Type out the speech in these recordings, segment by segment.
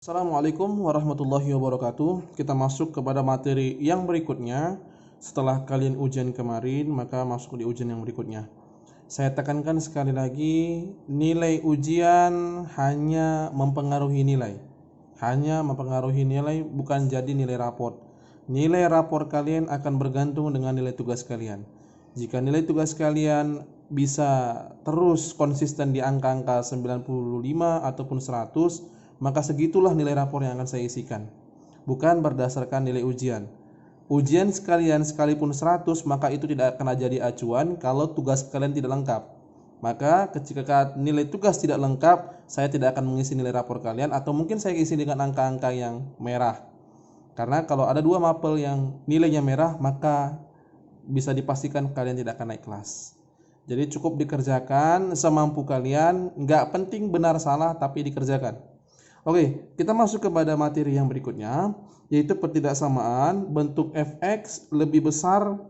Assalamualaikum warahmatullahi wabarakatuh. Kita masuk kepada materi yang berikutnya. Setelah kalian ujian kemarin, maka masuk di ujian yang berikutnya. Saya tekankan sekali lagi, nilai ujian hanya mempengaruhi nilai. Hanya mempengaruhi nilai, bukan jadi nilai raport. Nilai raport kalian akan bergantung dengan nilai tugas kalian. Jika nilai tugas kalian bisa terus konsisten di angka-angka 95 ataupun 100, maka segitulah nilai rapor yang akan saya isikan. Bukan berdasarkan nilai ujian. Ujian sekalian sekalipun 100, maka itu tidak akan jadi acuan kalau tugas kalian tidak lengkap. Maka ketika nilai tugas tidak lengkap, saya tidak akan mengisi nilai rapor kalian, atau mungkin saya isi dengan angka-angka yang merah. Karena kalau ada dua mapel yang nilainya merah, maka bisa dipastikan kalian tidak akan naik kelas. Jadi cukup dikerjakan semampu kalian, nggak penting benar salah, tapi dikerjakan. Oke, kita masuk kepada materi yang berikutnya, yaitu pertidaksamaan bentuk fx lebih besar,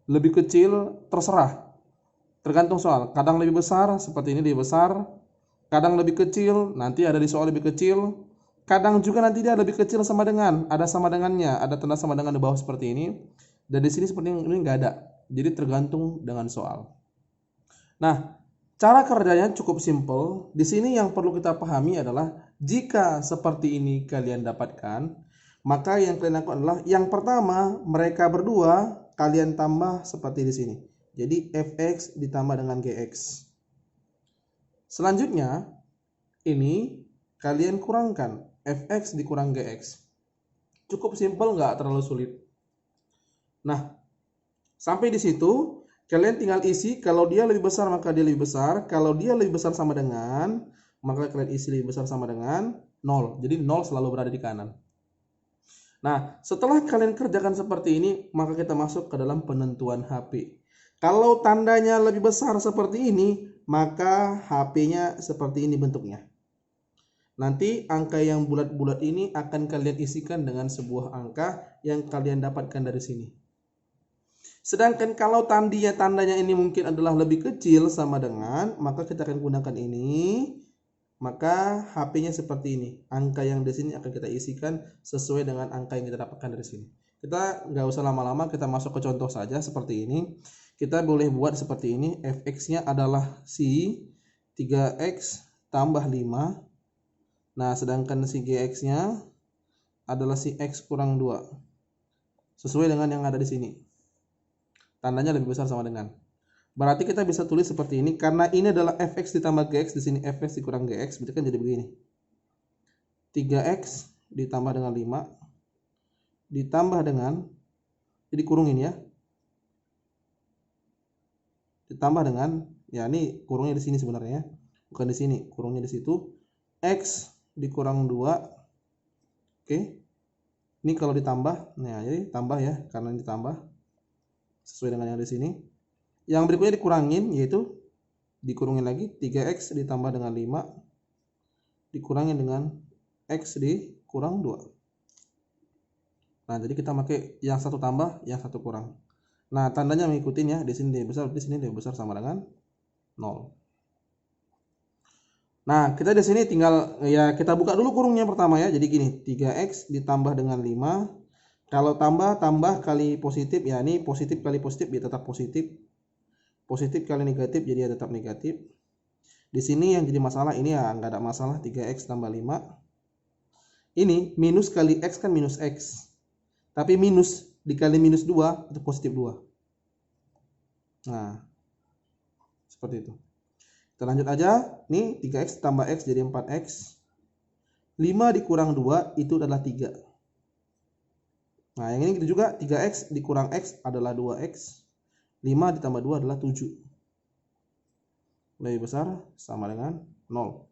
lebih kecil, terserah. Tergantung soal. Kadang lebih besar, seperti ini lebih besar. Kadang lebih kecil, nanti ada di soal lebih kecil. Kadang juga nanti dia lebih kecil sama dengan, ada sama dengannya, ada tanda sama dengan di bawah seperti ini. Dan di sini seperti ini nggak ada. Jadi tergantung dengan soal. Nah, cara kerjanya cukup simpel. Di sini yang perlu kita pahami adalah jika seperti ini kalian dapatkan, maka yang kalian lakukan adalah yang pertama, mereka berdua kalian tambah seperti di sini. Jadi fx ditambah dengan gx. Selanjutnya, ini kalian kurangkan fx dikurang gx. Cukup simpel, nggak terlalu sulit. Nah, sampai di situ kalian tinggal isi, kalau dia lebih besar maka dia lebih besar, kalau dia lebih besar sama dengan, maka kalian isi lebih besar sama dengan 0. Jadi 0 selalu berada di kanan. Nah, setelah kalian kerjakan seperti ini, maka kita masuk ke dalam penentuan HP. Kalau tandanya lebih besar seperti ini, maka HP-nya seperti ini bentuknya. Nanti angka yang bulat-bulat ini akan kalian isikan dengan sebuah angka yang kalian dapatkan dari sini. Sedangkan kalau tandanya ini mungkin adalah lebih kecil sama dengan, maka kita akan gunakan ini. Maka HP-nya seperti ini. Angka yang di sini akan kita isikan sesuai dengan angka yang kita dapatkan dari sini. Kita nggak usah lama-lama, kita masuk ke contoh saja seperti ini. Kita boleh buat seperti ini. Fx-nya adalah si 3x tambah 5. Nah, sedangkan si gx-nya adalah si x kurang 2. Sesuai dengan yang ada di sini. Tandanya lebih besar sama dengan. Berarti kita bisa tulis seperti ini, karena ini adalah fx ditambah gx, di sini fx dikurang gx, berarti kan jadi begini. 3x ditambah dengan 5 ditambah dengan, jadi kurungin ya. Ditambah dengan, ya ini kurungnya di sini sebenarnya, bukan di sini, kurungnya di situ. X dikurang 2. Oke. Ini kalau ditambah, nah jadi tambah ya, karena ini ditambah sesuai dengan yang di sini. Yang berikutnya dikurangin, yaitu dikurungin lagi 3x ditambah dengan 5 dikurangin dengan x dikurang 2. Nah, jadi kita pakai yang satu tambah, yang satu kurang. Nah, tandanya mengikutin ya, di sini lebih besar, di sini lebih besar sama dengan 0. Nah, kita di sini tinggal ya, kita buka dulu kurungnya pertama ya. Jadi gini, 3x ditambah dengan 5. Kalau tambah kali positif ya, ini positif kali positif ya tetap positif. Positif kali negatif jadi ya tetap negatif. Di sini yang jadi masalah ini ya nggak ada masalah, 3x tambah 5. Ini minus kali x kan minus x. Tapi minus dikali minus 2 itu positif 2. Nah, seperti itu. Kita lanjut aja. Nih 3x tambah x jadi 4x. 5 dikurang 2 itu adalah 3. Nah, yang ini gitu juga, 3x dikurang x adalah 2x. 5 ditambah 2 adalah 7. Lebih besar sama dengan 0.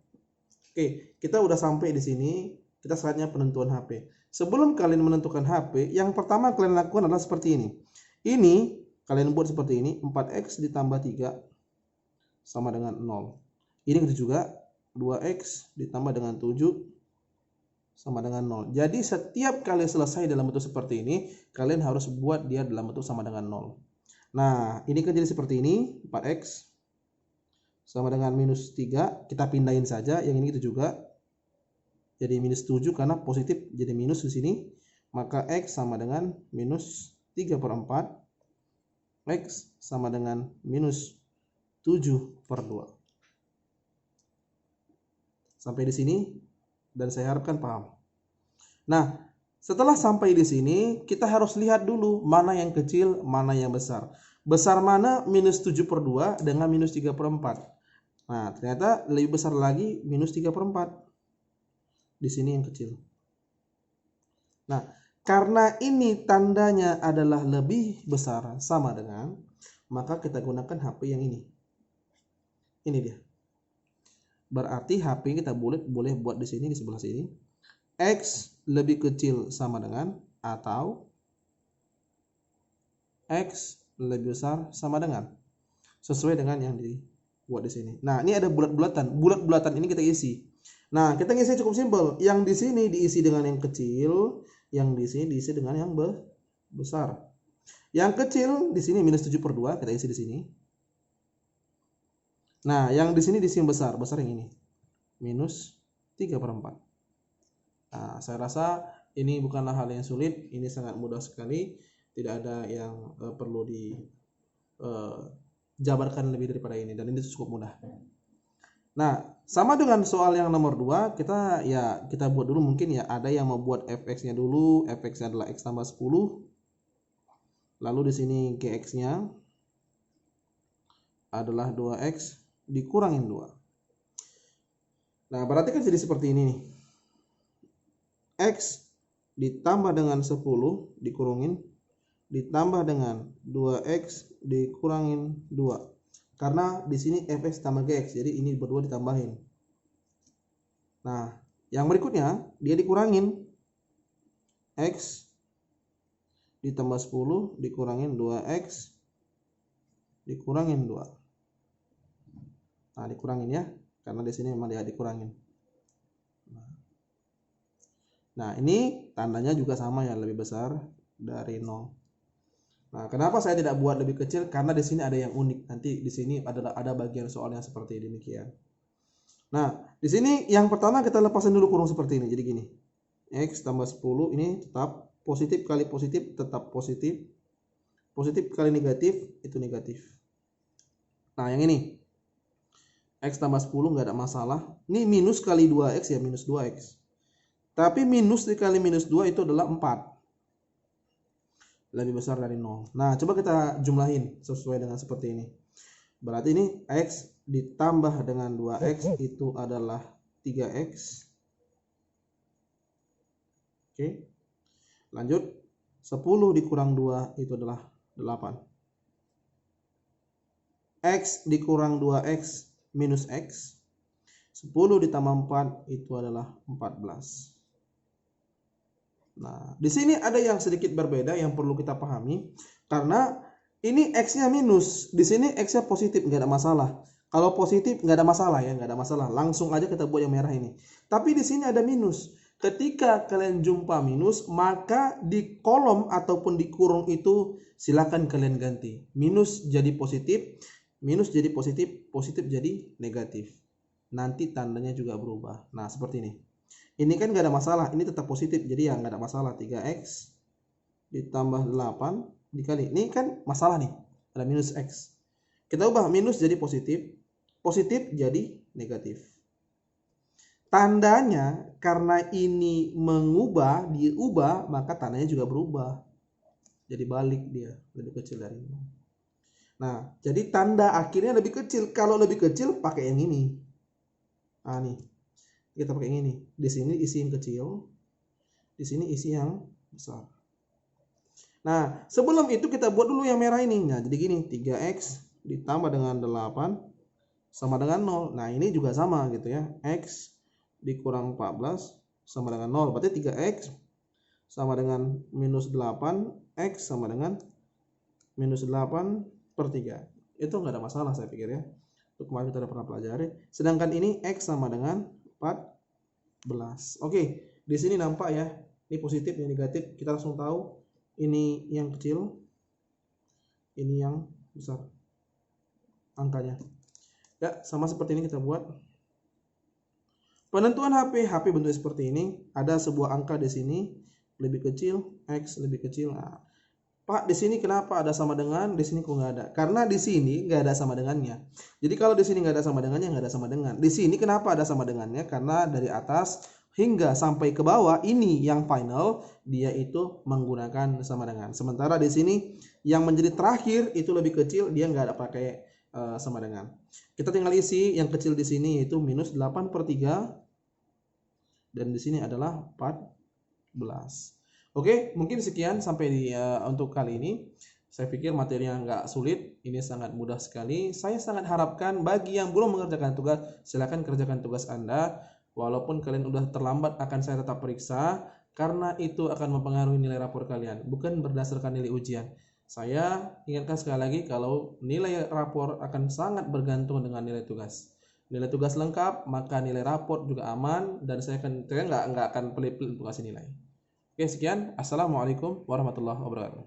Oke, kita udah sampai di sini. Kita saatnya penentuan HP. Sebelum kalian menentukan HP, yang pertama kalian lakukan adalah seperti ini. Ini kalian buat seperti ini, 4x ditambah 3 sama dengan 0. Ini gitu juga, 2x ditambah dengan 7 sama dengan 0. Jadi setiap kali selesai dalam bentuk seperti ini, kalian harus buat dia dalam bentuk sama dengan 0. Nah, ini kan jadi seperti ini, 4x sama dengan minus 3, kita pindahin saja, yang ini gitu juga. jadi minus 7 karena positif jadi minus di sini. Maka X sama dengan minus 3/4. X sama dengan minus 7/2. Sampai di sini dan saya harapkan paham. Nah, setelah sampai di sini kita harus lihat dulu mana yang kecil, mana yang besar. Besar mana minus 7/2 dengan minus 3/4. Nah, ternyata lebih besar lagi minus 3/4. Di sini yang kecil. Nah, karena ini tandanya adalah lebih besar sama dengan, maka kita gunakan HP yang ini. Ini dia. Berarti HP kita boleh buat di sini, di sebelah sini. X lebih kecil sama dengan atau X lebih besar sama dengan, sesuai dengan yang dibuat di sini. Nah, ini ada bulat-bulatan. Bulat-bulatan ini kita isi. Nah, kita ngisi cukup simpel. Yang di sini diisi dengan yang kecil, yang di sini diisi dengan yang besar. Yang kecil di sini minus 7/2, kita isi di sini. Nah, yang di sini diisi yang besar yang ini. Minus 3/4. Nah, saya rasa ini bukanlah hal yang sulit, ini sangat mudah sekali, tidak ada yang perlu dijabarkan lebih daripada ini, dan ini cukup mudah. Nah, sama dengan soal yang nomor 2, kita buat dulu mungkin ya, ada yang mau buat fx-nya dulu, fx-nya adalah x tambah 10. Lalu di sini gx-nya adalah 2x dikurangin 2. Nah, berarti kan jadi seperti ini nih. X ditambah dengan 10 dikurangin ditambah dengan 2x dikurangin 2. Karena di sini fx tambah gx, jadi ini berdua ditambahin. Nah, yang berikutnya dia dikurangin. X ditambah 10 dikurangin 2x dikurangin 2. Nah, dikurangin ya, karena di sini memang dia dikurangin. Nah, ini tandanya juga sama ya, lebih besar dari 0. Nah, kenapa saya tidak buat lebih kecil? Karena di sini ada yang unik. Nanti di sini ada bagian soalnya seperti demikian. Nah, di sini yang pertama kita lepasin dulu kurung seperti ini. Jadi gini. X tambah 10 ini tetap positif kali positif tetap positif. Positif kali negatif itu negatif. Nah, yang ini. X tambah 10 nggak ada masalah. Ini minus kali 2x ya, minus 2x. Tapi minus dikali minus 2 itu adalah 4. Lebih besar dari 0. Nah, coba kita jumlahin sesuai dengan seperti ini. Berarti ini X ditambah dengan 2x itu adalah 3x. Oke. Lanjut. 10 dikurang 2 itu adalah 8. X dikurang 2x minus x. 10 ditambah 4 itu adalah 14. Nah, di sini ada yang sedikit berbeda yang perlu kita pahami, karena ini x-nya minus, di sini x-nya positif, nggak ada masalah. Kalau positif nggak ada masalah ya, nggak ada masalah. Langsung aja kita buat yang merah ini. Tapi di sini ada minus. Ketika kalian jumpa minus, maka di kolom ataupun di kurung itu silakan kalian ganti. Minus jadi positif, minus jadi positif, positif jadi negatif. Nanti tandanya juga berubah. Nah, seperti ini. Ini kan gak ada masalah, ini tetap positif, jadi ya gak ada masalah. 3x ditambah 8 dikali, ini kan masalah nih, ada minus x. Kita ubah minus jadi positif, positif jadi negatif. Tandanya karena ini diubah, maka tandanya juga berubah. Jadi balik dia, lebih kecil dari ini. Nah, jadi tanda akhirnya lebih kecil. Kalau lebih kecil pakai yang ini. Nah, nih. Kita pakai yang ini. Di sini isi yang kecil, di sini isi yang besar. Nah, sebelum itu kita buat dulu yang merah ini. Nah, jadi gini, 3x ditambah dengan 8 sama dengan 0. Nah, ini juga sama gitu ya. X dikurang 14 sama dengan 0. Berarti 3x sama dengan minus 8, x sama dengan minus 8/3. Itu nggak ada masalah saya pikir ya. Itu kemarin kita udah pernah pelajari. Sedangkan ini x sama dengan 14. Oke, di sini nampak ya, ini positif, ini negatif. Kita langsung tahu ini yang kecil, ini yang besar angkanya. Ya, sama seperti ini kita buat. Penentuan HP bentuknya seperti ini. Ada sebuah angka di sini lebih kecil, X lebih kecil. Nah, Pak, di sini kenapa ada sama dengan, di sini kok nggak ada? Karena di sini nggak ada sama dengannya. Jadi kalau di sini nggak ada sama dengannya, nggak ada sama dengan. Di sini kenapa ada sama dengannya? Karena dari atas hingga sampai ke bawah ini yang final dia itu menggunakan sama dengan. Sementara di sini yang menjadi terakhir itu lebih kecil, dia nggak ada pakai sama dengan. Kita tinggal isi yang kecil di sini yaitu minus 8/3 dan di sini adalah 14. Oke, mungkin sekian sampai di untuk kali ini. Saya pikir materinya nggak sulit, ini sangat mudah sekali. Saya sangat harapkan bagi yang belum mengerjakan tugas, silakan kerjakan tugas Anda. Walaupun kalian udah terlambat, akan saya tetap periksa karena itu akan mempengaruhi nilai rapor kalian, bukan berdasarkan nilai ujian. Saya ingatkan sekali lagi kalau nilai rapor akan sangat bergantung dengan nilai tugas. Nilai tugas lengkap, maka nilai rapor juga aman dan saya nggak akan pelit-pelit untuk kasih nilai. Oke, sekian. Assalamualaikum warahmatullahi wabarakatuh.